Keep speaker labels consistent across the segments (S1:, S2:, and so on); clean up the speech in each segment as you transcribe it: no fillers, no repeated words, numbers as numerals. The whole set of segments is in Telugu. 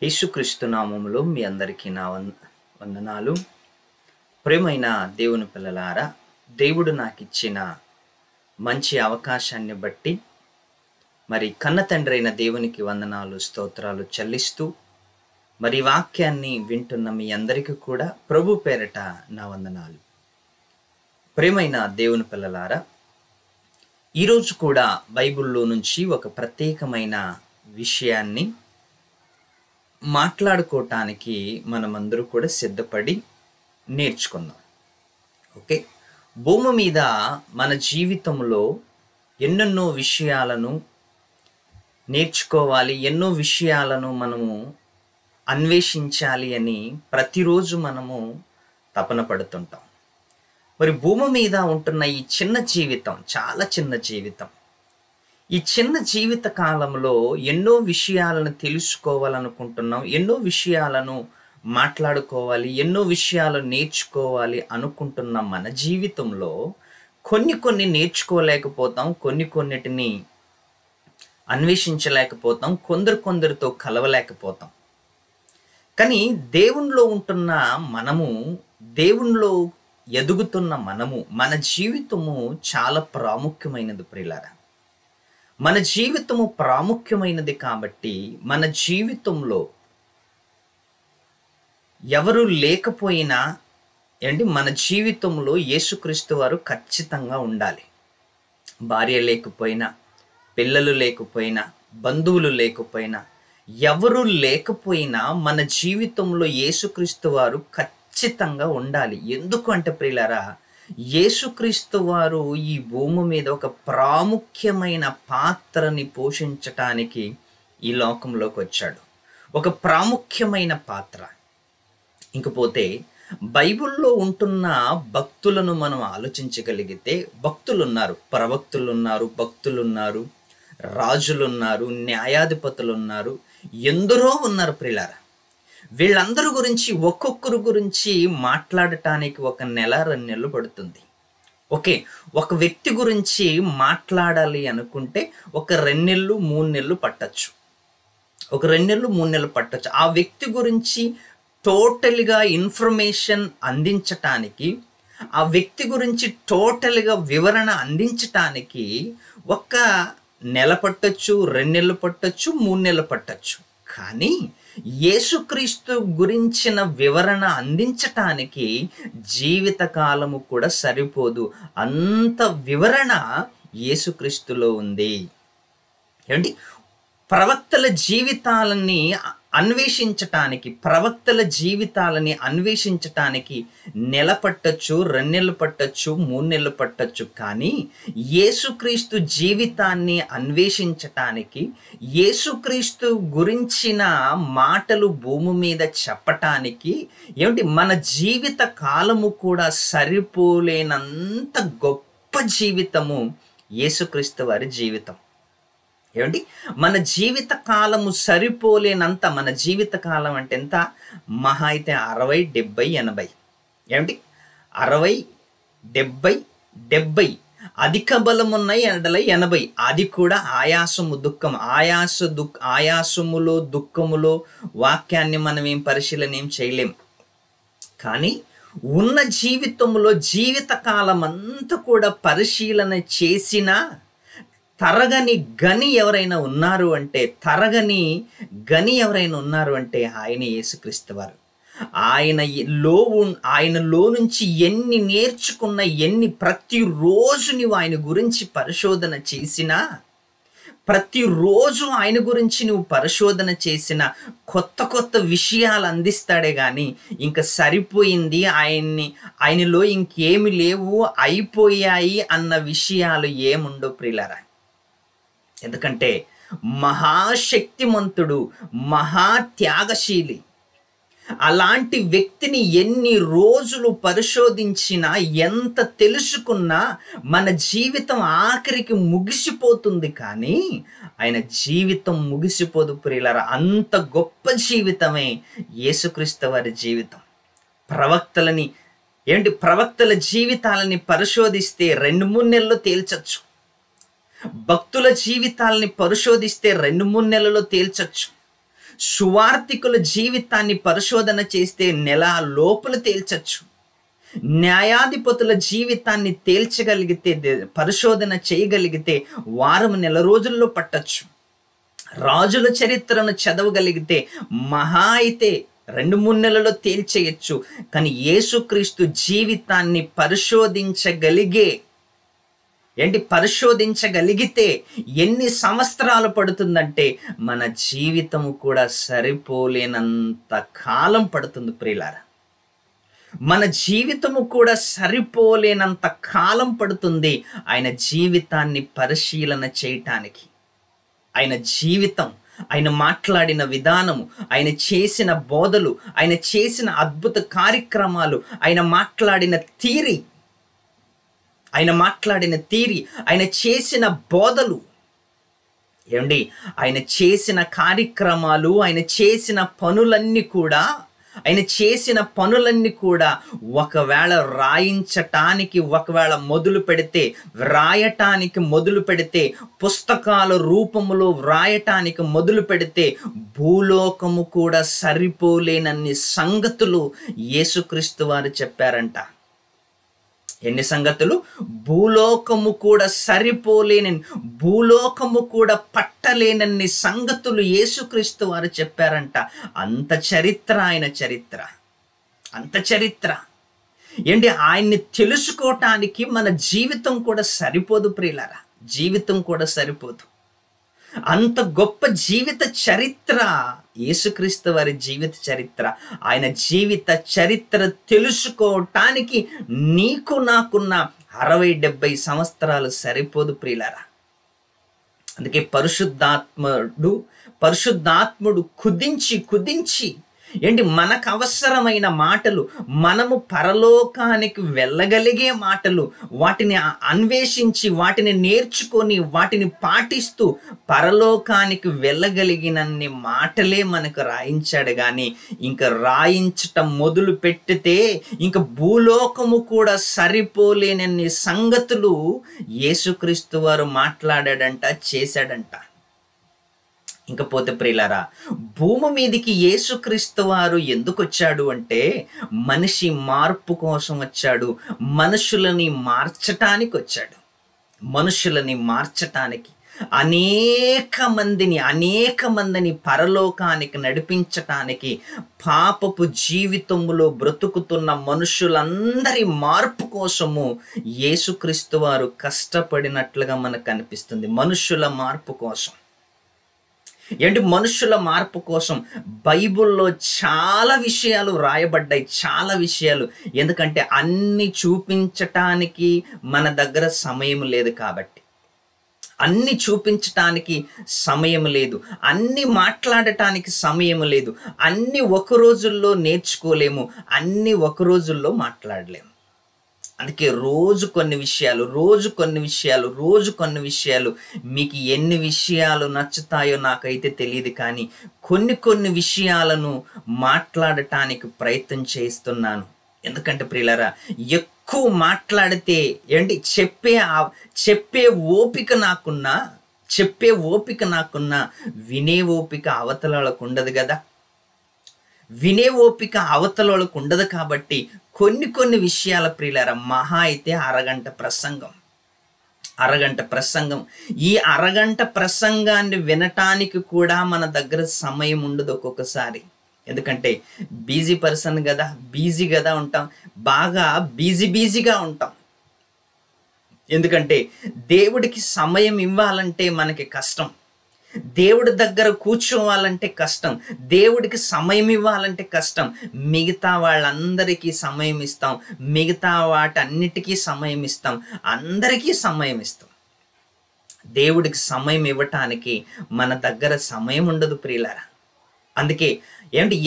S1: యేసుక్రీస్తు నామములో మీ అందరికీ నా వందనాలు. ప్రియమైన దేవుని పిల్లలారా, దేవుడు నాకు ఇచ్చిన మంచి అవకాశాన్ని బట్టి మరి కన్న తండ్రి అయిన దేవునికి వందనాలు స్తోత్రాలు చెల్లిస్తూ మరి వాక్యాన్ని వింటున్న మీ అందరికీ కూడా ప్రభు పేరట నా వందనాలు. ప్రియమైన దేవుని పిల్లలారా, ఈరోజు కూడా బైబిల్లో నుంచి ఒక ప్రత్యేకమైన విషయాన్ని మాట్లాడుకోవటానికి మనమందరూ కూడా సిద్ధపడి నేర్చుకుందాం. ఓకే, భూమి మీద మన జీవితంలో ఎన్నెన్నో విషయాలను నేర్చుకోవాలి, ఎన్నో విషయాలను మనము అన్వేషించాలి అని ప్రతిరోజు మనము తపన పడుతుంటాం. మరి భూమి మీద ఉంటున్న ఈ చిన్న జీవితం, చాలా చిన్న జీవితం, ఈ చిన్న జీవిత కాలంలో ఎన్నో విషయాలను తెలుసుకోవాలనుకుంటున్నాం, ఎన్నో విషయాలను మాట్లాడుకోవాలి, ఎన్నో విషయాలు నేర్చుకోవాలి అనుకుంటున్న మన జీవితంలో కొన్ని నేర్చుకోలేకపోతాం, కొన్నిటిని అన్వేషించలేకపోతాం, కొందరితో కలవలేకపోతాం. కానీ దేవునిలో ఉంటున్న మనము, దేవునిలో ఎదుగుతున్న మనము, మన జీవితము చాలా ప్రాముఖ్యమైనది ప్రియులారా. మన జీవితము ప్రాముఖ్యమైనది కాబట్టి మన జీవితంలో ఎవరు లేకపోయినా మన జీవితంలో యేసుక్రీస్తు వారు ఖచ్చితంగా ఉండాలి. భార్య లేకపోయినా, పిల్లలు లేకపోయినా, బంధువులు లేకపోయినా, ఎవరు లేకపోయినా మన జీవితంలో యేసుక్రీస్తు వారు ఖచ్చితంగా ఉండాలి. ఎందుకు అంటే ప్రియులారా, యేసుక్రీస్తు వారు ఈ భూమి మీద ఒక ప్రాముఖ్యమైన పాత్రని పోషించటానికి ఈ లోకంలోకి వచ్చాడు. ఒక ప్రాముఖ్యమైన పాత్ర. ఇంకపోతే బైబిల్లో ఉంటున్న భక్తులను మనం ఆలోచించగలిగితే, భక్తులున్నారు, ప్రవక్తులున్నారు, భక్తులున్నారు, రాజులున్నారు, న్యాయాధిపతులున్నారు, ఎందరో ఉన్నారు ప్రియులారా. వీళ్ళందరి గురించి, ఒక్కొక్కరు గురించి మాట్లాడటానికి 1 నెల 2 నెలలు పడుతుంది. ఓకే, ఒక వ్యక్తి గురించి మాట్లాడాలి అనుకుంటే ఒక 2 నెలలు 3 నెలలు పట్టచ్చు. ఒక 2 నెలలు 3 నెలలు పట్టచ్చు. ఆ వ్యక్తి గురించి టోటల్గా ఇన్ఫర్మేషన్ అందించటానికి, ఆ వ్యక్తి గురించి టోటల్గా వివరణ అందించటానికి 1 నెల పట్టచ్చు, 2 నెలలు పట్టచ్చు, 3 నెలలు పట్టచ్చు. కానీ యేసుక్రీస్తు గురించిన వివరణ అందించటానికి జీవితకాలము కూడా సరిపోదు. అంత వివరణ యేసుక్రీస్తులో ఉంది. ఏమండి, ప్రవక్తల జీవితాలని అన్వేషించటానికి నెల పట్టచ్చు, 2 నెలలు పట్టచ్చు, 3 నెలలు పట్టచ్చు. కానీ యేసుక్రీస్తు జీవితాన్ని అన్వేషించటానికి, యేసుక్రీస్తు గురించిన మాటలు భూమి మీద చెప్పటానికి మన జీవిత కాలము కూడా సరిపోలేనంత గొప్ప జీవితము యేసుక్రీస్తు వారి జీవితం. మన జీవిత కాలము సరిపోలేనంత, మన జీవిత కాలం అంటే ఎంత? మహా అయితే 60, 70, 80. 60, 70, 70. అధిక బలమున్నాయి 80. అది కూడా ఆయాసము, దుఃఖం. ఆయాసములో, దుఃఖములో వాక్యాన్ని మనం పరిశీలన చేయలేం. కానీ ఉన్న జీవితంలో జీవితకాలం అంతా కూడా పరిశీలన చేసిన తరగని గని ఎవరైనా ఉన్నారు అంటే ఆయన యేసుక్రీస్తు వారు. ఆయనలో నుంచి ఎన్ని నేర్చుకున్న, ప్రతిరోజు నీవు ఆయన గురించి పరిశోధన చేసినా, ప్రతిరోజు ఆయన గురించి నువ్వు పరిశోధన చేసిన కొత్త విషయాలు అందిస్తాడే కానీ ఇంకా సరిపోయింది, ఆయనలో ఇంకేమి లేవు, అయిపోయాయి అన్న విషయాలు ఏముండో ప్రియులారా. ఎందుకంటే మహాశక్తిమంతుడు, మహాత్యాగశీలి. అలాంటి వ్యక్తిని ఎన్ని రోజులు పరిశోధించినా, ఎంత తెలుసుకున్నా మన జీవితం ఆఖరికి ముగిసిపోతుంది. కానీ ఆయన జీవితం ముగిసిపోదు ప్రియులారా. అంత గొప్ప జీవితమే యేసుక్రీస్తు వారి జీవితం. ప్రవక్తల జీవితాలని పరిశోధిస్తే 2-3 నెలల్లో తేల్చచ్చు. భక్తుల జీవితాలని పరిశోధిస్తే 2-3 నెలల్లో తేల్చచ్చు. సువార్థికుల జీవితాన్ని పరిశోధన చేస్తే నెల లోపల తేల్చచ్చు. న్యాయాధిపతుల జీవితాన్ని తేల్చగలిగితే, పరిశోధన చేయగలిగితే వారం నెల రోజుల్లో పట్టచ్చు. రాజుల చరిత్రను చదవగలిగితే మహా అయితే 2-3 నెలల్లో తేల్చేయచ్చు. కానీ యేసుక్రీస్తు జీవితాన్ని పరిశోధించగలిగితే ఎన్ని సంవత్సరాలు పడుతుందంటే మన జీవితము కూడా సరిపోలేనంత కాలం పడుతుంది ప్రియులారా. మన జీవితము కూడా సరిపోలేనంత కాలం పడుతుంది ఆయన జీవితాన్ని పరిశీలన చేయటానికి. ఆయన జీవితం, ఆయన మాట్లాడిన విధానము, ఆయన చేసిన బోధలు, ఆయన చేసిన అద్భుత కార్యక్రమాలు, ఆయన మాట్లాడిన తీరి, ఆయన చేసిన బోధలు, ఆయన చేసిన కార్యక్రమాలు, ఆయన చేసిన పనులన్నీ కూడా ఒకవేళ వ్రాయటానికి మొదలు పెడితే పుస్తకాల రూపములో వ్రాయటానికి మొదలు పెడితే భూలోకము కూడా సరిపోలేనన్ని సంగతులు యేసుక్రీస్తు వారు చెప్పారంట. ఎన్ని సంగతులు? భూలోకము కూడా పట్టలేనన్ని సంగతులు యేసుక్రీస్తు వారు చెప్పారంట. అంత చరిత్ర ఆయన్ని తెలుసుకోవటానికి మన జీవితం కూడా సరిపోదు ప్రియులారా, జీవితం కూడా సరిపోదు. అంత గొప్ప జీవిత చరిత్ర యేసుక్రీస్తు వారి జీవిత చరిత్ర. ఆయన జీవిత చరిత్ర తెలుసుకోవటానికి నీకు నాకున్న 60-70 సంవత్సరాలు సరిపోదు ప్రియులారా. అందుకే పరిశుద్ధాత్ముడు కుదించి మనకు అవసరమైన మాటలు, మనము పరలోకానికి వెళ్ళగలిగే మాటలు, వాటిని అన్వేషించి, వాటిని నేర్చుకొని, వాటిని పాటిస్తూ పరలోకానికి వెళ్ళగలిగినన్ని మాటలే మనకు రాయించాడు. కానీ ఇంకా రాయించటం మొదలు పెట్టితే ఇంక భూలోకము కూడా సరిపోలేనన్ని సంగతులు యేసుక్రీస్తు వారు మాట్లాడాడంట, చేశాడంట. ఇంకపోతే ప్రియులారా, భూమి మీదికి యేసుక్రీస్తు వారు ఎందుకు వచ్చాడు అంటే మనిషి మార్పు కోసం వచ్చాడు. మనుషులని మార్చటానికి అనేక మందిని పరలోకానికి నడిపించటానికి, పాపపు జీవితంలో బ్రతుకుతున్న మనుషులందరి మార్పు కోసము యేసుక్రీస్తు వారు కష్టపడినట్లుగా మనకు అనిపిస్తుంది. మనుషుల మార్పు కోసం. మనుషుల మార్పు కోసం బైబిల్లో చాలా విషయాలు రాయబడ్డాయి, చాలా విషయాలు. ఎందుకంటే అన్ని చూపించటానికి మన దగ్గర సమయం లేదు కాబట్టి, అన్ని చూపించటానికి సమయం లేదు, అన్ని మాట్లాడటానికి సమయం లేదు, అన్ని ఒక రోజుల్లో నేర్చుకోలేము, అన్ని ఒక రోజుల్లో మాట్లాడలేము. అందుకే రోజు కొన్ని విషయాలు మీకు ఎన్ని విషయాలు నచ్చుతాయో నాకైతే తెలియదు. కానీ కొన్ని విషయాలను మాట్లాడటానికి ప్రయత్నం చేస్తున్నాను. ఎందుకంటే ప్రియులారా, ఎక్కువ మాట్లాడితే చెప్పే ఓపిక నాకున్నా వినే ఓపిక అవతల వాళ్ళకు ఉండదు కాబట్టి కొన్ని విషయాల ప్రియులారా, మహా అయితే అరగంట ప్రసంగం. ఈ అరగంట ప్రసంగాన్ని వినటానికి కూడా మన దగ్గర సమయం ఉండదు ఒక్కొక్కసారి. ఎందుకంటే బిజీ కదా ఉంటాం, బాగా బిజీగా ఉంటాం. ఎందుకంటే దేవుడికి సమయం ఇవ్వాలంటే మనకి కష్టం, దేవుడి దగ్గర కూర్చోవాలంటే కష్టం, దేవుడికి సమయం ఇవ్వాలంటే కష్టం. మిగతా వాళ్ళందరికీ సమయం ఇస్తాం, మిగతా వాటన్నిటికీ సమయం ఇస్తాం, అందరికీ సమయం ఇస్తాం. దేవుడికి సమయం ఇవ్వటానికి మన దగ్గర సమయం ఉండదు ప్రియులారా. అందుకే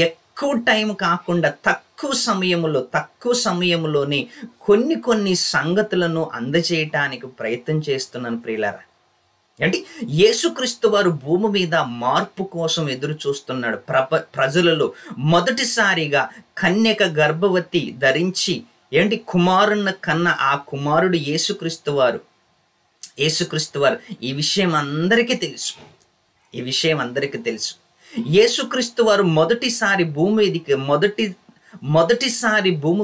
S1: ఎక్కువ టైం కాకుండా తక్కువ సమయంలోనే కొన్ని సంగతులను అందజేయటానికి ప్రయత్నం చేస్తున్నాను ప్రియులారా. యేసుక్రీస్తు వారు భూమి మీద మార్పు కోసం ఎదురు చూస్తున్నాడు. ప్రజలలో మొదటిసారిగా కన్యక గర్భవతి ధరించి కుమారుని కన్న ఆ కుమారుడు యేసుక్రీస్తు వారు. ఈ విషయం అందరికీ తెలుసు. యేసుక్రీస్తు వారు మొదటిసారి భూమి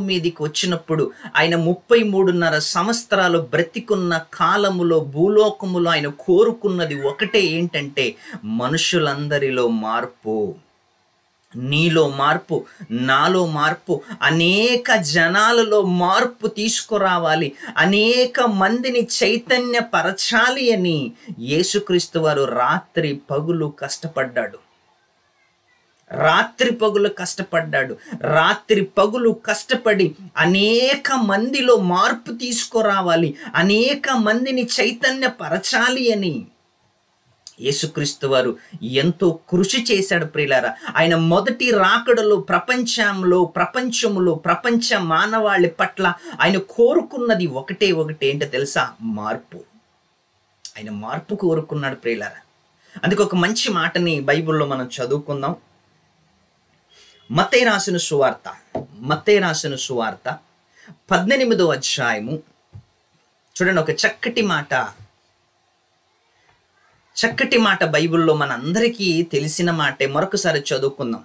S1: మీదికి వచ్చినప్పుడు ఆయన 33.5 సంవత్సరాలు బ్రతికున్న కాలములో భూలోకములో ఆయన కోరుకున్నది ఒకటే, ఏంటంటే మనుషులందరిలో మార్పు, నీలో మార్పు, నాలో మార్పు, అనేక జనాలలో మార్పు తీసుకురావాలి, అనేక మందిని చైతన్యపరచాలి అని యేసుక్రీస్తు వారు రాత్రి పగులు కష్టపడ్డాడు. రాత్రి పగులు కష్టపడి అనేక మందిలో మార్పు తీసుకురావాలి, అనేక మందిని చైతన్యపరచాలి అని యేసుక్రీస్తు వారు ఎంతో కృషి చేశాడు ప్రియులారా. ఆయన మొదటి రాకడలో ప్రపంచ మానవాళి పట్ల ఆయన కోరుకున్నది ఒకటే ఏంటో తెలుసా? మార్పు. ఆయన మార్పు కోరుకున్నాడు ప్రియులారా. అందుకే ఒక మంచి మాటని బైబిల్లో మనం చదువుకుందాం. మత్తయి రాసిన సువార్త 18వ అధ్యాయము చూడండి. ఒక చక్కటి మాట బైబిల్లో మనందరికీ తెలిసిన మాటే. మరొకసారి చదువుకుందాం.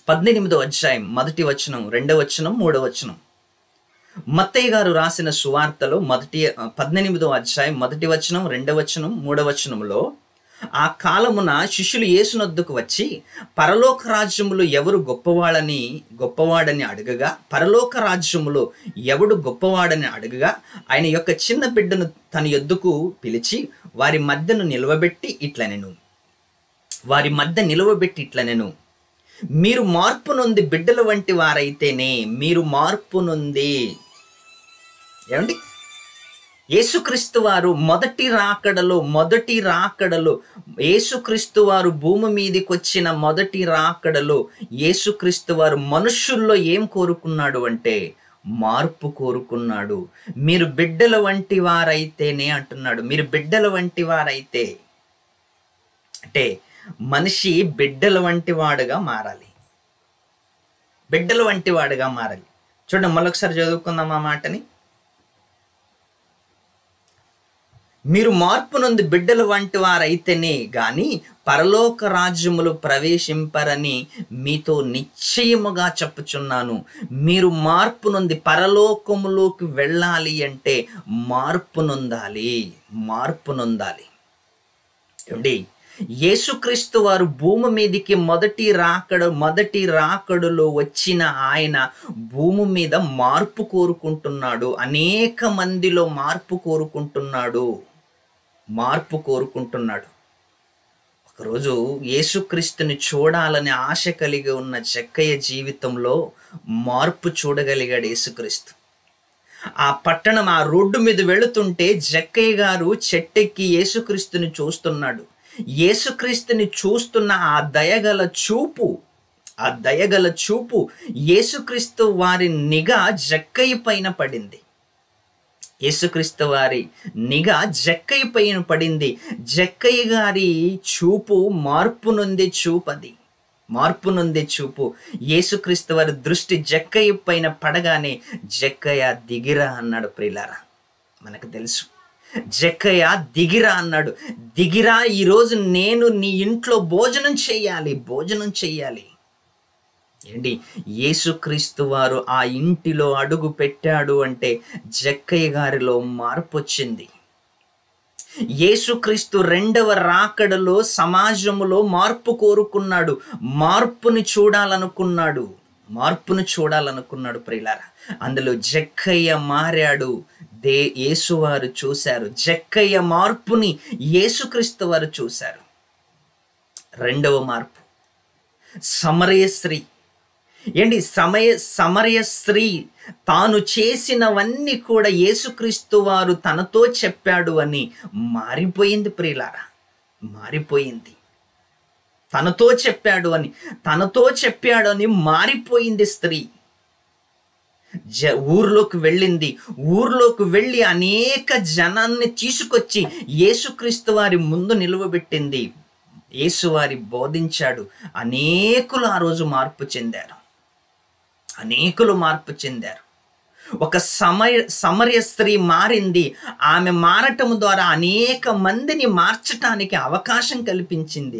S1: 18వ అధ్యాయం 1వ వచనం, 2వ వచనం, 3వ వచనం. మత్తయి గారు రాసిన సువార్తలో 18వ అధ్యాయం 1వ వచనం, 2వ వచనం, 3వ వచనంలో, ఆ కాలమున శిష్యులు యేసునొద్దకు వచ్చి పరలోక రాజ్యములో ఎవరు గొప్పవాడని అడగగా, పరలోక రాజ్యములో ఎవడు గొప్పవాడని అడగగా, ఆయన యొక్క చిన్న బిడ్డను తన యొద్దకు పిలిచి వారి మధ్య నిలవబెట్టి ఇట్లనెను, మీరు మార్పు నొంది బిడ్డల వంటి వారైతేనే, మీరు మార్పు నొంది. ఏమండి? యేసుక్రీస్తు వారు మొదటి రాకడలో యేసుక్రీస్తు వారు భూమి మీదకి వచ్చిన మొదటి రాకడలో యేసుక్రీస్తు వారు మనుషుల్లో ఏం కోరుకున్నాడు అంటే మార్పు కోరుకున్నాడు. మీరు బిడ్డల వంటి వారైతేనే అంటున్నాడు. మీరు బిడ్డల వంటి వారైతే అంటే మనిషి బిడ్డల వంటి వాడుగా మారాలి. చూడండి, మరొకసారి చదువుకుందాం ఆ మాటని. మీరు మార్పు నొంది బిడ్డల వంటి వారైతేనే గాని పరలోక రాజ్యములు ప్రవేశింపరని మీతో నిశ్చయముగా చెప్పుచున్నాను. మీరు మార్పు నొంది పరలోకములోకి వెళ్ళాలి అంటే మార్పు నొందాలి. ఏమండి? యేసుక్రీస్తు వారు భూమి మీదకి మొదటి రాకడలో వచ్చిన ఆయన భూమి మీద మార్పు కోరుకుంటున్నాడు. అనేక మందిలో మార్పు కోరుకుంటున్నాడు. ఒకరోజు యేసుక్రీస్తుని చూడాలని ఆశ కలిగి ఉన్న జక్కయ్య జీవితంలో మార్పు చూడగలిగాడు యేసుక్రీస్తు. ఆ రోడ్డు మీద వెళుతుంటే జక్కయ్య గారు చెట్టెక్కి యేసుక్రీస్తుని చూస్తున్నాడు. యేసుక్రీస్తుని చూస్తున్న ఆ దయగల చూపు యేసుక్రీస్తు వారి నిఘా జక్కయ్య పైన పడింది. జక్కయ్య గారి చూపు మార్పు నొందే చూపు. యేసుక్రీస్తు వారి దృష్టి జక్కయ్య పైన పడగానే జక్కయ్య దిగిరా అన్నాడు. ప్రియులారా, మనకు తెలుసు జక్కయ్య దిగిరా అన్నాడు. దిగిరా, ఈరోజు నేను నీ ఇంట్లో భోజనం చెయ్యాలి. ఏంటి? యేసుక్రీస్తు వారు ఆ ఇంటిలో అడుగు పెట్టాడు అంటే జక్కయ్య గారిలో మార్పు వచ్చింది. యేసుక్రీస్తు రెండవ రాకడలో సమాజములో మార్పు కోరుకున్నాడు. మార్పును చూడాలనుకున్నాడు ప్రియులారా. అందులో జక్కయ్య మారాడు. యేసువారు చూశారు. జక్కయ్య మార్పుని యేసుక్రీస్తు వారు చూశారు. రెండవ మార్పు సమరయ స్త్రీ. సమరయ స్త్రీ తాను చేసినవన్నీ కూడా యేసుక్రీస్తు వారు తనతో చెప్పాడు అని మారిపోయింది ప్రియులారా. తనతో చెప్పాడు అని మారిపోయింది స్త్రీ. ఊర్లోకి వెళ్ళి అనేక జనాన్ని తీసుకొచ్చి యేసుక్రీస్తు వారి ముందు నిలువబెట్టింది. యేసువారి బోధించాడు. అనేకులు ఆ రోజు మార్పు చెందారు. ఒక సమరయ స్త్రీ మారింది. ఆమె మారటం ద్వారా అనేక మందిని మార్చటానికి అవకాశం కల్పించింది.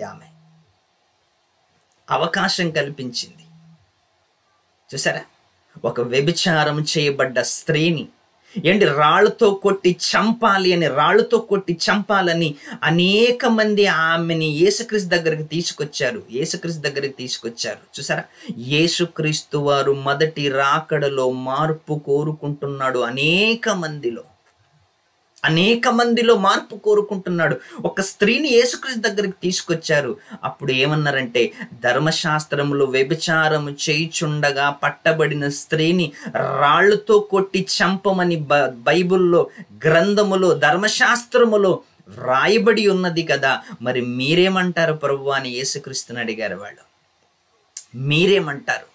S1: అవకాశం కల్పించింది. చూసారా, ఒక వ్యభిచారం చేయబడ్డ స్త్రీని రాళ్ళతో కొట్టి చంపాలని అనేక మంది ఆమెని యేసుక్రీస్తు దగ్గరికి తీసుకొచ్చారు. చూసారా, యేసుక్రీస్తు వారు మొదటి రాకడలో మార్పు కోరుకుంటున్నాడు. అనేక మందిలో మార్పు కోరుకుంటున్నాడు. ఒక స్త్రీని యేసుక్రీస్తు దగ్గరికి తీసుకొచ్చారు. అప్పుడు ఏమన్నారంటే, ధర్మశాస్త్రములో వ్యభిచారము చేయుచుండగా పట్టబడిన స్త్రీని రాళ్ళతో కొట్టి చంపమని బైబిల్లో, గ్రంథములో, ధర్మశాస్త్రములో రాయబడి ఉన్నది కదా, మరి మీరేమంటారు ప్రభువా అని యేసుక్రీస్తుని అడిగారు వాళ్ళు. మీరేమంటారు?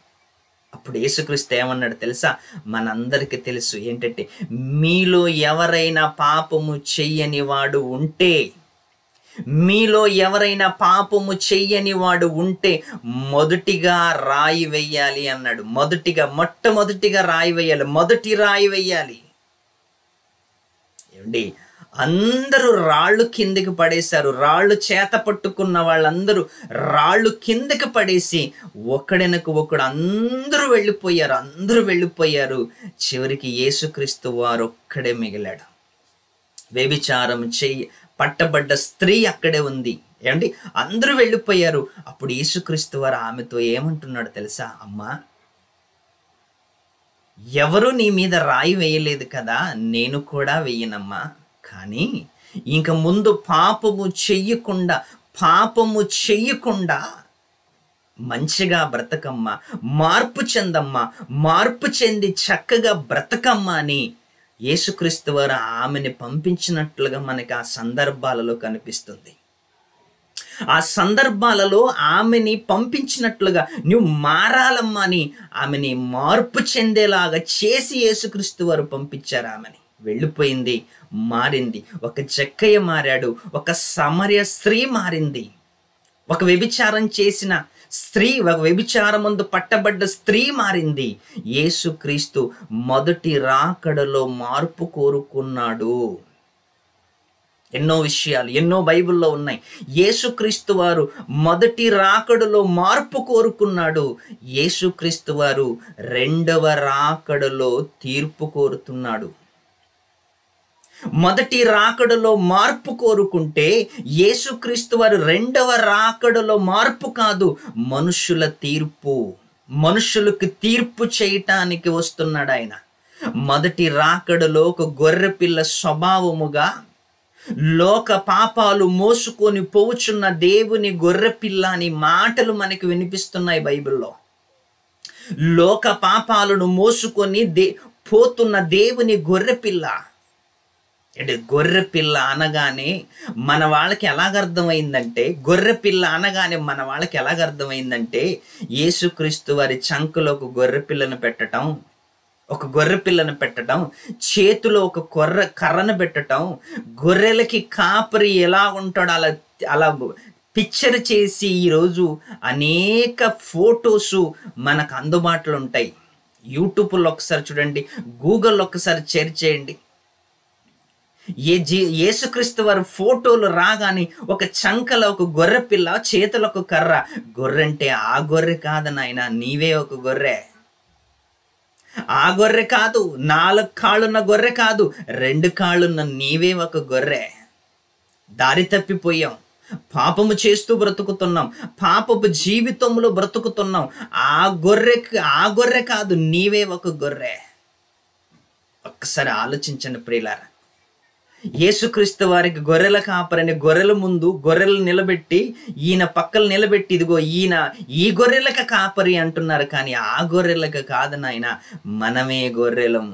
S1: అప్పుడు యేసుక్రీస్తు ఏమన్నాడు తెలుసా? మనందరికీ తెలుసు ఏంటంటే, మీలో ఎవరైనా పాపము చెయ్యని వాడు ఉంటే మొదటిగా రాయి వెయ్యాలి అన్నాడు. మొట్టమొదటిగా రాయి వెయ్యాలి. మొదటి రాయి వెయ్యాలి. ఏమండి, అందరూ రాళ్ళు కిందకి పడేశారు. రాళ్ళు చేత పట్టుకున్న వాళ్ళందరూ రాళ్ళు కిందకి పడేసి ఒకడెనక ఒకడు అందరూ వెళ్ళిపోయారు. చివరికి యేసుక్రీస్తు వారు ఒక్కడే మిగిలాడు. వ్యభిచారం పట్టబడ్డ స్త్రీ అక్కడే ఉంది. ఏమండి, అందరూ వెళ్ళిపోయారు. అప్పుడు యేసుక్రీస్తు వారు ఆమెతో ఏమంటున్నాడు తెలుసా? అమ్మా, ఎవరు నీ మీద రాయి వేయలేదు కదా, నేను కూడా వేయనమ్మా. కానీ ఇంక ముందు పాపము చెయ్యకుండా మంచిగా బ్రతకమ్మా, మార్పు చెంది చక్కగా బ్రతకమ్మా అని యేసుక్రీస్తు వారు ఆమెని పంపించినట్లుగా మనకి ఆ సందర్భాలలో కనిపిస్తుంది. ఆ సందర్భాలలో ఆమెని పంపించినట్లుగా నువ్వు మారాలమ్మా అని ఆమెని మార్పు చెందేలాగా చేసి యేసుక్రీస్తు వారు పంపించారు. ఆమెని వెళ్ళిపోయింది, మారింది. ఒక జక్కయ్య మారాడు, ఒక సమరయ స్త్రీ మారింది. ఒక వ్యభిచారమందు పట్టబడ్డ స్త్రీ మారింది. యేసుక్రీస్తు మొదటి రాకడలో మార్పు కోరుకున్నాడు. ఎన్నో విషయాలు, ఎన్నో బైబిల్లో ఉన్నాయి. యేసుక్రీస్తు వారు మొదటి రాకడలో మార్పు కోరుకున్నాడు. యేసుక్రీస్తు వారు రెండవ రాకడలో తీర్పు కోరుతున్నాడు. మొదటి రాకడలో మార్పు కోరుకుంటే యేసుక్రీస్తు వారు రెండవ రాకడలో మార్పు కాదు, మనుషులకు తీర్పు చేయటానికి వస్తున్నాడు ఆయన. మొదటి రాకడలో ఒక గొర్రెపిల్ల స్వభావముగా లోక పాపాలు మోసుకొని పోవుచున్న దేవుని గొర్రెపిల్ల అని మాటలు మనకి వినిపిస్తున్నాయి బైబిల్లో. లోక పాపాలను మోసుకొని పోతున్న దేవుని గొర్రెపిల్ల. గొర్రెపిల్ల అనగానే మన వాళ్ళకి ఎలాగర్థమైందంటే యేసుక్రీస్తు వారి చంకలో ఒక గొర్రెపిల్లను పెట్టడం, చేతిలో ఒక కర్రను పెట్టడం, గొర్రెలకి కాపరి ఎలా ఉంటాడో అలా పిక్చర్ చేసి ఈరోజు అనేక ఫొటోస్ మనకు అందుబాటులో ఉంటాయి. యూట్యూబ్లో ఒకసారి చూడండి, గూగుల్లో ఒకసారి సెర్చ్ చేయండి. యేసుక్రీస్తు వారి ఫోటోలు రాగానే ఒక చంకలో ఒక గొర్రె పిల్ల, చేతులో ఒక కర్ర. గొర్రెంటే ఆ గొర్రె కాదు నాయన, నీవే ఒక గొర్రె. ఆ గొర్రె కాదు, 4 కాళ్ళున్న గొర్రె కాదు, 2 కాళ్ళున్న నీవే ఒక గొర్రె. దారి తప్పిపోయాం, పాపము చేస్తూ బ్రతుకుతున్నాం, పాపపు జీవితంలో బ్రతుకుతున్నాం. ఆ గొర్రె కాదు, నీవే ఒక గొర్రె. ఒక్కసారి ఆలోచించండి ప్రియులారా. యేసుక్రీస్తు వారికి గొర్రెల కాపరని గొర్రెల ముందు గొర్రెలు నిలబెట్టి, ఈయన పక్కలు నిలబెట్టి, ఇదిగో ఈయన ఈ గొర్రెలకు కాపరి అంటున్నారు. కానీ ఆ గొర్రెలకు కాదు నాయన, మనమే గొర్రెలం.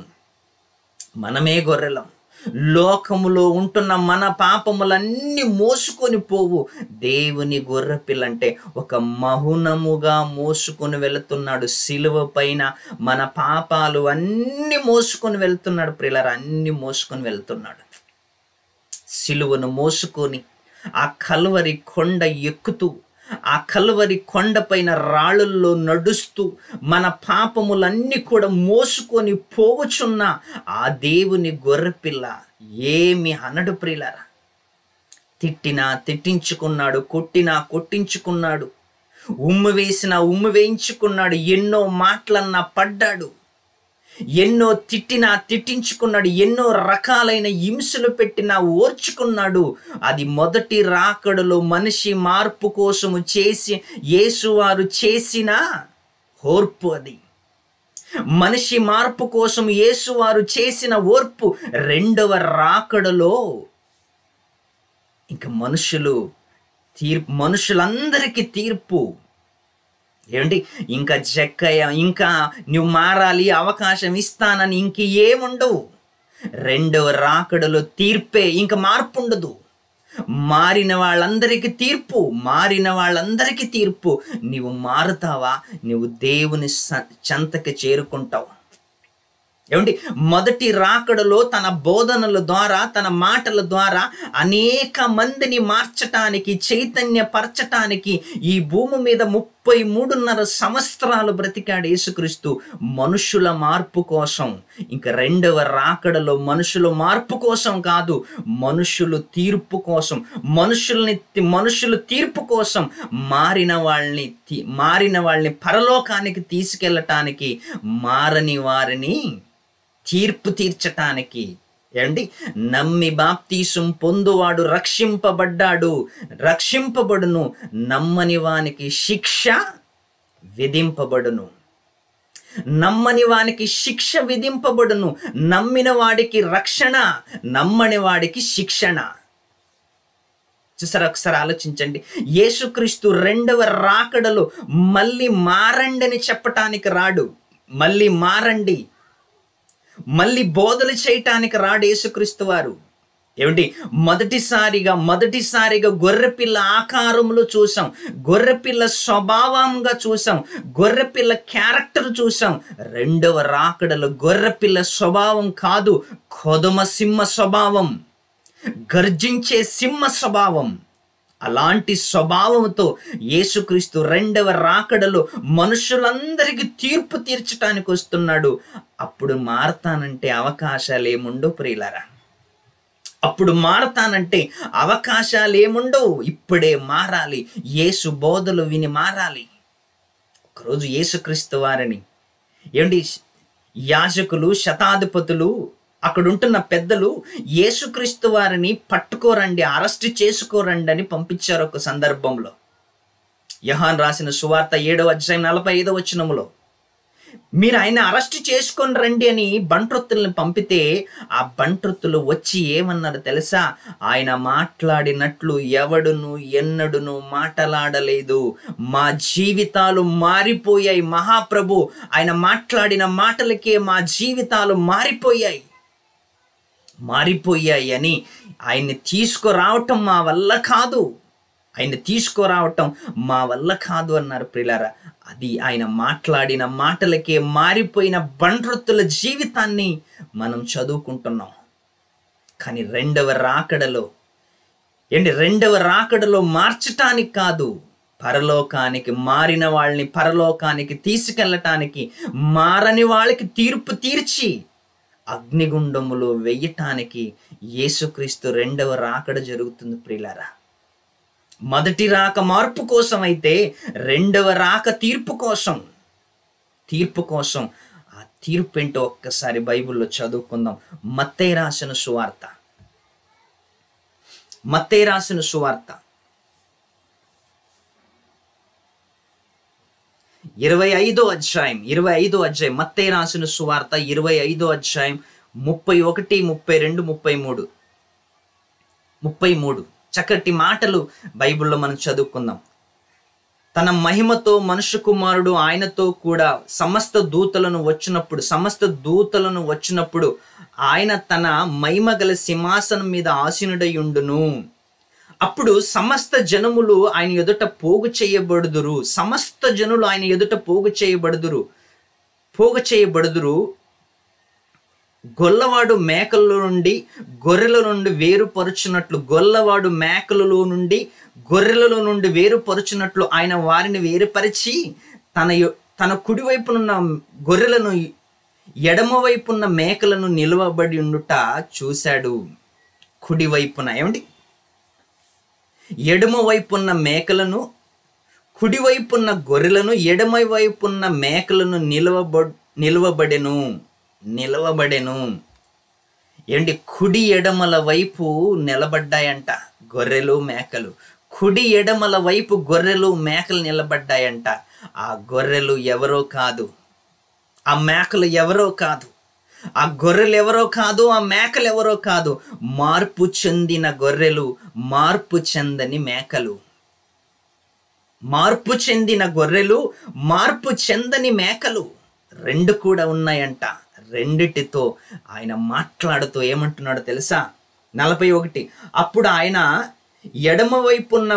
S1: లోకములో ఉంటున్న మన పాపములన్నీ మోసుకొని పోవు. దేవుని గొర్రె పిల్లంటే ఒక మౌనముగా మోసుకొని వెళుతున్నాడు. సిలువ పైన మన పాపాలు అన్ని మోసుకొని వెళ్తున్నాడు ప్రియులారా, అన్ని మోసుకొని వెళ్తున్నాడు. సిలువను మోసుకొని ఆ కల్వరి కొండ ఎక్కుతూ, ఆ కల్వరి కొండ పైన రాళ్ళల్లో నడుస్తూ మన పాపములన్నీ కూడా మోసుకొని పోవచున్న ఆ దేవుని గొర్రెపిల్ల ఏమి అనడు ప్రియులారా. తిట్టించుకున్నాడు, కొట్టించుకున్నాడు, ఉమ్ము వేయించుకున్నాడు, ఎన్నో మాటలన్నా పడ్డాడు, ఎన్నో తిట్టించుకున్నాడు, ఎన్నో రకాలైన హింసలు పెట్టినా ఓర్చుకున్నాడు. అది మొదటి రాకడలో మనిషి మార్పు కోసము యేసువారు చేసిన ఓర్పు. అది మనిషి మార్పు కోసం యేసువారు చేసిన ఓర్పు. రెండవ రాకడలో ఇంకా మనుషులందరికీ తీర్పు. ఏమండి, ఇంకా జక్కయ్య, ఇంకా నువ్వు మారాలి, అవకాశం ఇస్తానని ఇంక ఏముండవు. రెండవ రాకడలో తీర్పే, ఇంకా మార్పు ఉండదు. మారిన వాళ్ళందరికీ తీర్పు. నీవు మారుతావా? నువ్వు దేవుని చెంతకి చేరుకుంటావు. ఏమండి, మొదటి రాకడలో తన బోధనల ద్వారా, తన మాటల ద్వారా అనేక మందిని మార్చటానికి, చైతన్యపరచటానికి ఈ భూమి మీద 33.5 సంవత్సరాలు బ్రతికాడు యేసుక్రీస్తు మనుషుల మార్పు కోసం. ఇంకా రెండవ రాకడలో మనుషుల మార్పు కోసం కాదు, మనుషులు తీర్పు కోసం, మనుషులు తీర్పు కోసం, మారిన వాళ్ళని పరలోకానికి తీసుకెళ్ళటానికి, మారని వారిని తీర్పు తీర్చటానికి. ఏమండి, నమ్మి బాప్తీసం పొందువాడు రక్షింపబడును, నమ్మని వానికి శిక్ష విధింపబడును. నమ్మిన వాడికి రక్షణ, నమ్మని వాడికి శిక్షణ. చూసారా? ఒకసారి ఆలోచించండి. యేసుక్రీస్తు రెండవ రాకడలో మళ్ళీ మారండి అని చెప్పటానికి రాడు, మళ్ళీ మారండి, మళ్ళీ బోధలు చేయటానికి రాడు యేసుక్రీస్తు వారు. ఏమిటి, మొదటిసారిగా గొర్రెపిల్ల ఆకారంలో చూసాం, గొర్రెపిల్ల స్వభావంగా చూసాం, గొర్రెపిల్ల క్యారెక్టర్ చూసాం. రెండవ రాకడలో గొర్రెపిల్ల స్వభావం కాదు, కొదమ సింహ స్వభావం, గర్జించే సింహ స్వభావం. అలాంటి స్వభావంతో యేసుక్రీస్తు రెండవ రాకడలో మనుషులందరికీ తీర్పు తీర్చడానికి వస్తున్నాడు. అప్పుడు మారతానంటే అవకాశాలు ఏముండవు ప్రియులారా, అప్పుడు మారతానంటే అవకాశాలు ఏముండవు. ఇప్పుడే మారాలి, యేసు బోధలు విని మారాలి. ఒకరోజు యేసుక్రీస్తు వారిని యాజకులు, శతాధిపతులు, అక్కడుంటున్న పెద్దలు యేసుక్రీస్తు వారిని పట్టుకోరండి, అరెస్ట్ చేసుకోరండి అని పంపించారు. ఒక సందర్భంలో యోహాను రాసిన సువార్త 7వ అధ్యాయం 45వ వచనములో, మీరు ఆయన అరెస్ట్ చేసుకొని రండి అని బంట్రొత్తులను పంపితే ఆ బంట్రొత్తులు వచ్చి ఏమన్నారు తెలుసా? ఆయన మాట్లాడినట్లు ఎవడును ఎన్నడును మాట్లాడలేదు, మా జీవితాలు మారిపోయాయి మహాప్రభు, ఆయన మాట్లాడిన మాటలకే మా జీవితాలు మారిపోయాయి అని ఆయన్ని తీసుకురావటం మా వల్ల కాదు అన్నారు ప్రియులారా. అది ఆయన మాట్లాడిన మాటలకే మారిపోయిన బంట్రొత్తుల జీవితాన్ని మనం చదువుకుంటున్నాం. కానీ రెండవ రాకడలో మార్చటానికి కాదు, పరలోకానికి, మారిన వాళ్ళని పరలోకానికి తీసుకెళ్ళటానికి, మారని వాళ్ళకి తీర్పు తీర్చి అగ్నిగుండములో వెయ్యటానికి యేసుక్రీస్తు రెండవ రాకడ జరుగుతుంది ప్రియులారా. మొదటి రాక మార్పు కోసం అయితే, రెండవ రాక తీర్పు కోసం. ఆ తీర్పు ఏంటో ఒక్కసారి బైబిల్లో చదువుకుందాం. మత్తయి రాసిన సువార్త 25వ అధ్యాయం, మత్తయి రాసిన సువార్త 25వ అధ్యాయం 31, 32, 33 చక్కటి మాటలు బైబిల్లో మనం చదువుకుందాం. తన మహిమతో మనుష్య కుమారుడు ఆయనతో కూడా సమస్త దూతలను వచ్చినప్పుడు ఆయన తన మహిమ గల సింహాసనం మీద ఆసీనుడై ఉండును. అప్పుడు సమస్త జనములు ఆయన ఎదుట పోగు చేయబడుదురు. గొల్లవాడు మేకల నుండి గొర్రెల నుండి వేరుపరుచున్నట్లు ఆయన వారిని వేరుపరిచి తన కుడివైపునున్న గొర్రెలను ఎడమ వైపున్న మేకలను నిలవబడి ఉండుట చూశాడు. కుడివైపున ఎడమ వైపున్న మేకలను కుడివైపున్న గొర్రెలను ఎడమ వైపున్న మేకలను నిలవబడెను. ఏంటి, కుడి ఎడమల వైపు నిలబడ్డాయంట గొర్రెలు మేకలు. కుడి ఎడమల వైపు గొర్రెలు మేకలు నిలబడ్డాయంట. ఆ గొర్రెలు ఎవరో కాదు, ఆ మేకలు ఎవరో కాదు, ఆ గొర్రెలు ఎవరో కాదు, ఆ మేకలు ఎవరో కాదు, మార్పు చెందిన గొర్రెలు, మార్పు చెందని మేకలు. మార్పు చెందిన గొర్రెలు, మార్పు చెందని మేకలు రెండు కూడా ఉన్నాయంట. రెండిటితో ఆయన మాట్లాడుతూ ఏమంటున్నాడో తెలుసా? 41. అప్పుడు ఆయన ఎడమవైపున్న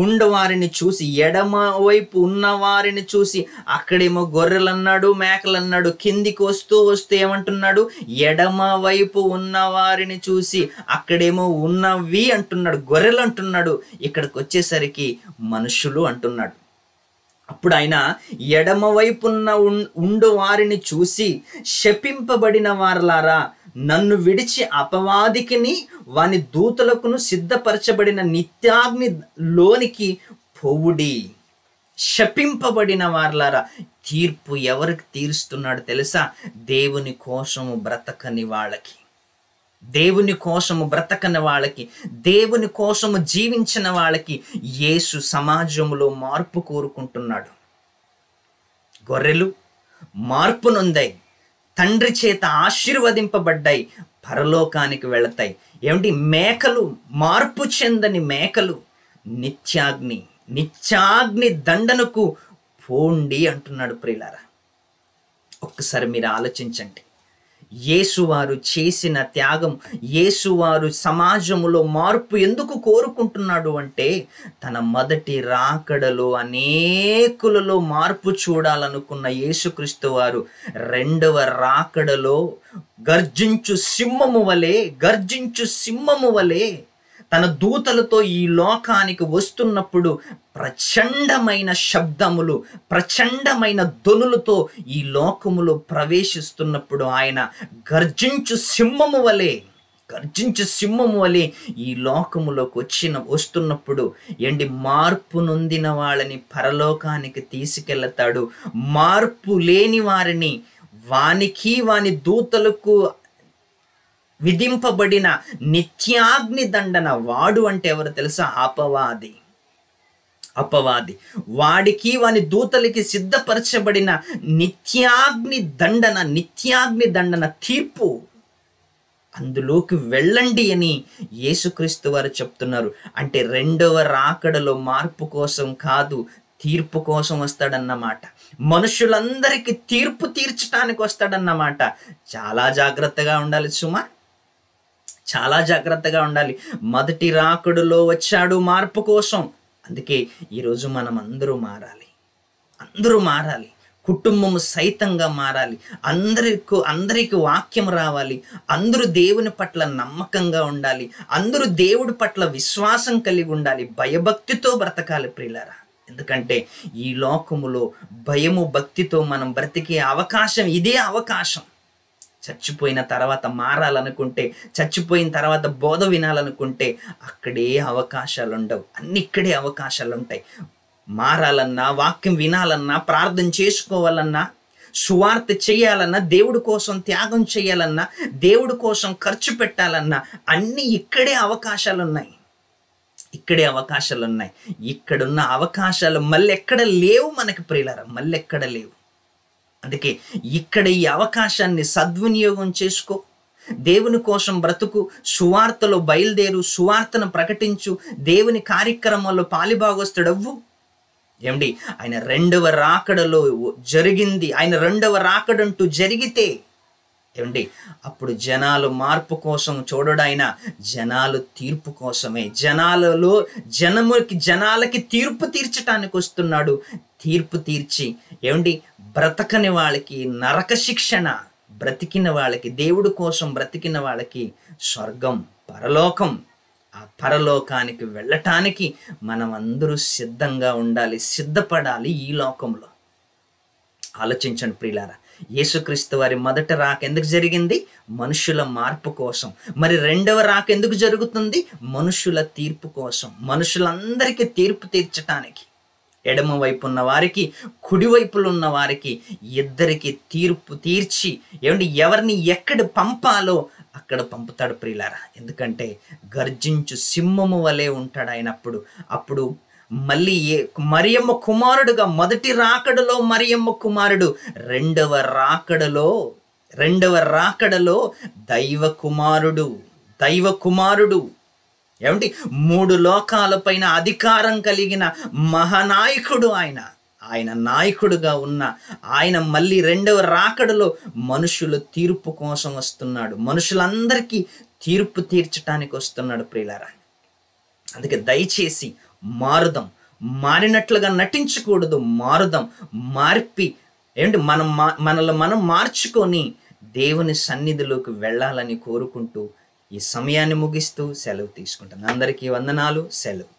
S1: ఉండవారిని చూసి, ఎడమవైపు ఉన్నవారిని చూసి, అక్కడేమో గొర్రెలు అన్నాడు, మేకలు అన్నాడు. కిందికి వస్తూ ఏమంటున్నాడు? ఎడమవైపు ఉన్నవారిని చూసి, అక్కడేమో ఉన్నవి అంటున్నాడు, గొర్రెలు అంటున్నాడు. ఇక్కడికి వచ్చేసరికి మనుషులు అంటున్నాడు. అప్పుడు ఆయన ఎడమవైపున్న ఉండు వారిని చూసి, శపింపబడిన వారలారా, నన్ను విడిచి అపవాదికిని వాని దూతలకును సిద్ధపరచబడిన నిత్యాగ్ని లోనికి పోవుడి. శపింపబడిన వారలారా. తీర్పు ఎవరికి తీరుస్తున్నాడు తెలుసా? దేవుని కోసము బ్రతకని వాళ్ళకి, దేవుని కోసము బ్రతకని వాళ్ళకి, దేవుని కోసము జీవించిన వాళ్ళకి యేసు సమాజంలో మార్పు కోరుకుంటున్నాడు. గొర్రెలు మార్పు నొందాయి, తండ్రి చేత ఆశీర్వదింపబడ్డాయి, పరలోకానికి వెళతాయి. ఏమిటి? మేకలు, మార్పు చెందని మేకలు నిత్యాగ్ని దండనకు పోండి అంటున్నాడు. ప్రియులారా, ఒక్కసారి మీరు ఆలోచించండి. యేసువారు చేసిన త్యాగం, యేసువారు సమాజములో మార్పు ఎందుకు కోరుకుంటున్నాడు అంటే, తన మొదటి రాకడలో అనేకులలో మార్పు చూడాలనుకున్న యేసుక్రీస్తు వారు రెండవ రాకడలో గర్జించు సింహము వలె తన దూతలతో ఈ లోకానికి వస్తున్నప్పుడు ప్రచండమైన శబ్దములు, ప్రచండమైన ధ్వనులతో ఈ లోకములో ప్రవేశిస్తున్నప్పుడు ఆయన గర్జించు సింహము వలె ఈ లోకములోకి వస్తున్నప్పుడు మార్పు నొందిన వాళ్ళని పరలోకానికి తీసుకెళ్తాడు. మార్పు లేని వారిని, వాని దూతలకు విధింపబడిన నిత్యాగ్ని దండన. వాడు అంటే ఎవరు తెలుసా? అపవాది. వాడికి వాని దూతలకి సిద్ధపరచబడిన నిత్యాగ్ని దండన తీర్పు. అందులోకి వెళ్ళండి అని యేసుక్రీస్తు వారు చెప్తున్నారు. అంటే రెండవ రాకడలో మార్పు కోసం కాదు, తీర్పు కోసం వస్తాడన్నమాట. మనుషులందరికీ తీర్పు తీర్చడానికి వస్తాడన్నమాట. చాలా జాగ్రత్తగా ఉండాలి సుమా, చాలా జాగ్రత్తగా ఉండాలి. మొదటి రాకడలో వచ్చాడు మార్పు కోసం. అందుకే ఈరోజు మనం అందరూ మారాలి. కుటుంబము సైతంగా మారాలి. అందరికి వాక్యం రావాలి. అందరూ దేవుని పట్ల నమ్మకంగా ఉండాలి. అందరూ దేవుడి పట్ల విశ్వాసం కలిగి ఉండాలి. భయభక్తితో బ్రతకాలి ప్రియులారా. ఎందుకంటే ఈ లోకములో భయము భక్తితో మనం బ్రతికే అవకాశం, ఇదే అవకాశం. చచ్చిపోయిన తర్వాత మారాలనుకుంటే, చచ్చిపోయిన తర్వాత బోధ వినాలనుకుంటే అక్కడే అవకాశాలు ఉండవు. ఇక్కడే అవకాశాలు ఉంటాయి. మారాలన్నా, వాక్యం వినాలన్నా, ప్రార్థన చేసుకోవాలన్నా, సువార్త చేయాలన్నా, దేవుడి కోసం త్యాగం చేయాలన్నా, దేవుడి కోసం ఖర్చు పెట్టాలన్నా అన్నీ ఇక్కడే అవకాశాలు ఉన్నాయి. ఇక్కడున్న అవకాశాలు మళ్ళీ ఎక్కడ లేవు మనకి ప్రియులారా, మళ్ళీ ఎక్కడ లేవు. అందుకే ఇక్కడ ఈ అవకాశాన్ని సద్వినియోగం చేసుకో. దేవుని కోసం బ్రతుకు, సువార్తలో బయలుదేరు, సువార్తను ప్రకటించు, దేవుని కార్యక్రమాల్లో పాలిభాగస్తుడవ్వు. ఆయన రెండవ రాకడలో జరిగింది, ఆయన రెండవ రాకడంటూ జరిగితే అప్పుడు జనాలు మార్పు కోసం చూడడాయన, జనాలు తీర్పు కోసమే, జనాలకి తీర్పు తీర్చడానికి వస్తున్నాడు. తీర్పు తీర్చి బ్రతకని వాళ్ళకి నరక శిక్షణ, బ్రతికిన వాళ్ళకి, దేవుడి కోసం బ్రతికిన వాళ్ళకి స్వర్గం, పరలోకం. ఆ పరలోకానికి వెళ్ళటానికి మనం అందరూ సిద్ధంగా ఉండాలి, సిద్ధపడాలి. ఈ లోకంలో ఆలోచించండి ప్రియులారా. యేసుక్రీస్తు వారి మొదట రాక ఎందుకు జరిగింది? మనుషుల మార్పు కోసం. మరి రెండవ రాక ఎందుకు జరుగుతుంది? మనుషుల తీర్పు కోసం, మనుషులందరికీ తీర్పు తీర్చటానికి. ఎడమ వైపు ఉన్న వారికి, కుడివైపులు ఉన్న వారికి ఇద్దరికి తీర్పు తీర్చి ఎవరిని ఎక్కడ పంపాలో అక్కడ పంపుతాడు ప్రియులారా. ఎందుకంటే గర్జించు సింహము వలె ఉంటాడు ఆయన. అప్పుడు మళ్ళీ మరియమ్మ కుమారుడుగా, మొదటి రాకడలో మరియమ్మ కుమారుడు, రెండవ రాకడలో దైవ కుమారుడు 3 లోకాలపైన అధికారం కలిగిన మహానాయకుడు ఆయన నాయకుడుగా ఉన్న ఆయన మళ్ళీ రెండవ రాకడలో మనుషుల తీర్పు కోసం వస్తున్నాడు. మనుషులందరికీ తీర్పు తీర్చడానికి వస్తున్నాడు ప్రియులారా. అందుకే దయచేసి మారుదాం, మారినట్లుగా నటించకూడదు. మారుదాం, మార్పి మనల్ని మనం మార్చుకొని దేవుని సన్నిధిలోకి వెళ్ళాలని కోరుకుంటూ ఈ సమయాన్ని ముగిస్తూ సెలవు తీసుకుంటాను. అందరికీ వందనాలు. సెలవు.